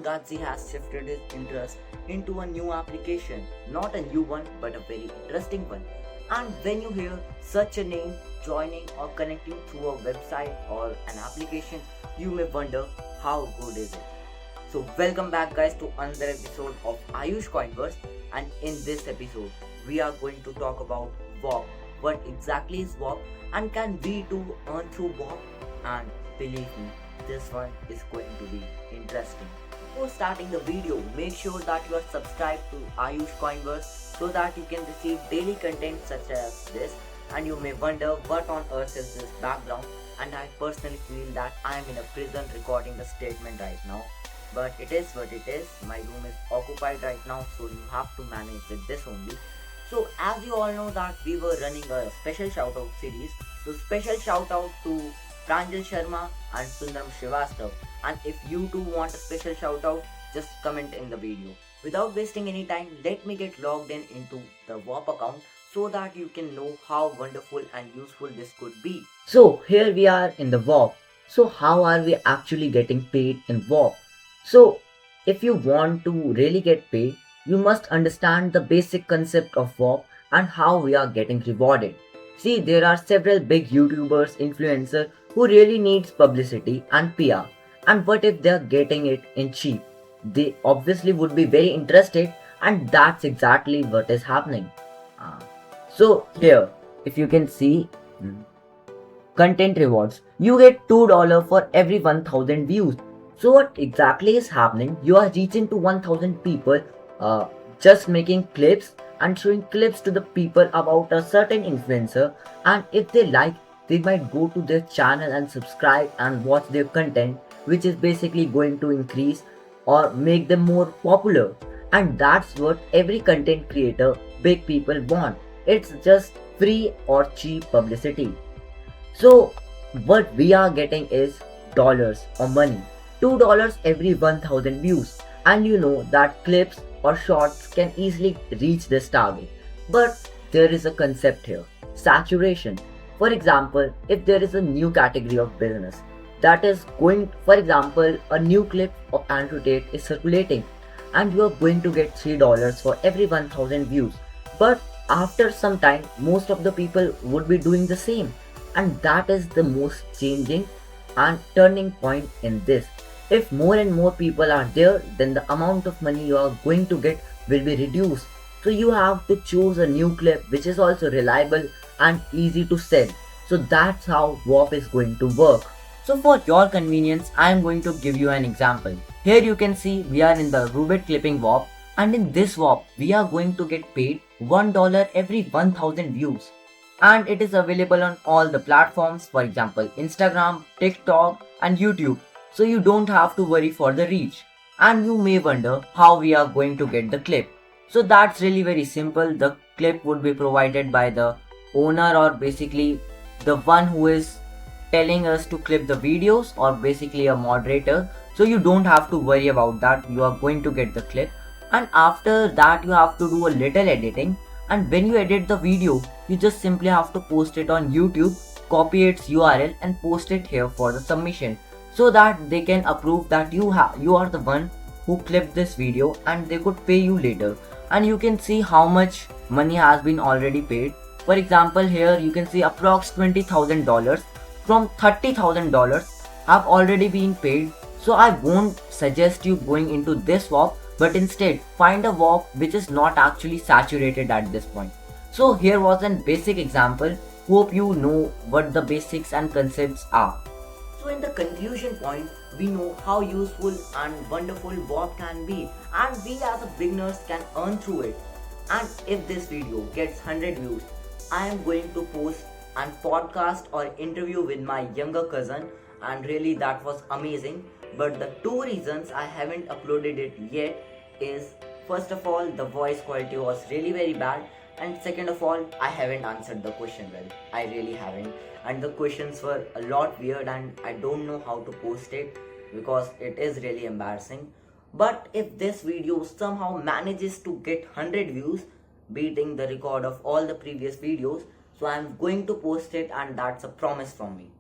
Fugazi has shifted his interest into a new application. Not a new one, but a very interesting one. And when you hear such a name joining or connecting through a website or an application, you may wonder how good is it. So welcome back guys to another episode of Ayush Coinverse, and in this episode we are going to talk about WAP. What exactly is WAP and can we too earn through WAP? And believe me, this one is going to be interesting. Before starting the video, make sure that you are subscribed to Ayush Coinverse so that you can receive daily content such as this, and you may wonder what on earth is this background, and I personally feel that I am in a prison recording the statement right now. But it is what it is. My room is occupied right now, so you have to manage with this only. So as you all know that we were running a special shout out series. So special shout out to Pranjal Sharma and Sundaram Srivastav. And if you too want a special shout out, just comment in the video. Without wasting any time, let me get logged in into the WAP account so that you can know how wonderful and useful this could be. So here we are in the WAP. So how are we actually getting paid in WAP? So if you want to really get paid, you must understand the basic concept of WAP and how we are getting rewarded. See, there are several big YouTubers, influencers who really needs publicity and PR. And what if they are getting it in cheap? They obviously would be very interested, and that's exactly what is happening. So here, if you can see, content rewards, you get $2 for every 1000 views. So what exactly is happening? You are reaching to 1000 people just making clips and showing clips to the people about a certain influencer, and if they like, they might go to their channel and subscribe and watch their content, which is basically going to increase or make them more popular. And that's what every content creator, big people want. It's just free or cheap publicity. So what we are getting is dollars or money. $2 every 1000 views, and you know that clips or shorts can easily reach this target. But there is a concept here: saturation. For example, if there is a new category of business that is going, for example, a new clip of Andrew Tate is circulating, and you are going to get $3 for every 1000 views. But after some time, most of the people would be doing the same, and that is the most changing and turning point in this. If more and more people are there, then the amount of money you are going to get will be reduced. So you have to choose a new clip which is also reliable and easy to sell. So that's how WAP is going to work. So for your convenience, I am going to give you an example. Here you can see we are in the Rubet clipping WAP, and in this WAP we are going to get paid $1 every 1000 views. And it is available on all the platforms, for example Instagram, TikTok and YouTube. So you don't have to worry for the reach. And you may wonder how we are going to get the clip. So that's really very simple. The clip would be provided by the owner, or basically the one who is telling us to clip the videos, or basically a moderator. So you don't have to worry about that. You are going to get the clip, and after that you have to do a little editing. And when you edit the video, you just simply have to post it on YouTube, copy its URL and post it here for the submission, so that they can approve that you are the one who clipped this video, and they could pay you later. And you can see how much money has been already paid. For example, here you can see approx $20,000 from $30,000 have already been paid. So I won't suggest you going into this WAP, but instead find a WAP which is not actually saturated at this point. So here was a basic example. Hope you know what the basics and concepts are. So in the conclusion point, we know how useful and wonderful WAP can be, and we as a beginners can earn through it. And if this video gets 100 views, I am going to post an podcast or interview with my younger cousin, and really that was amazing. But the two reasons I haven't uploaded it yet is, first of all, the voice quality was really very bad, and second of all, I haven't answered the question well. I really haven't, and the questions were a lot weird, and I don't know how to post it because it is really embarrassing. But if this video somehow manages to get 100 views, beating the record of all the previous videos, so I'm going to post it, and that's a promise from me.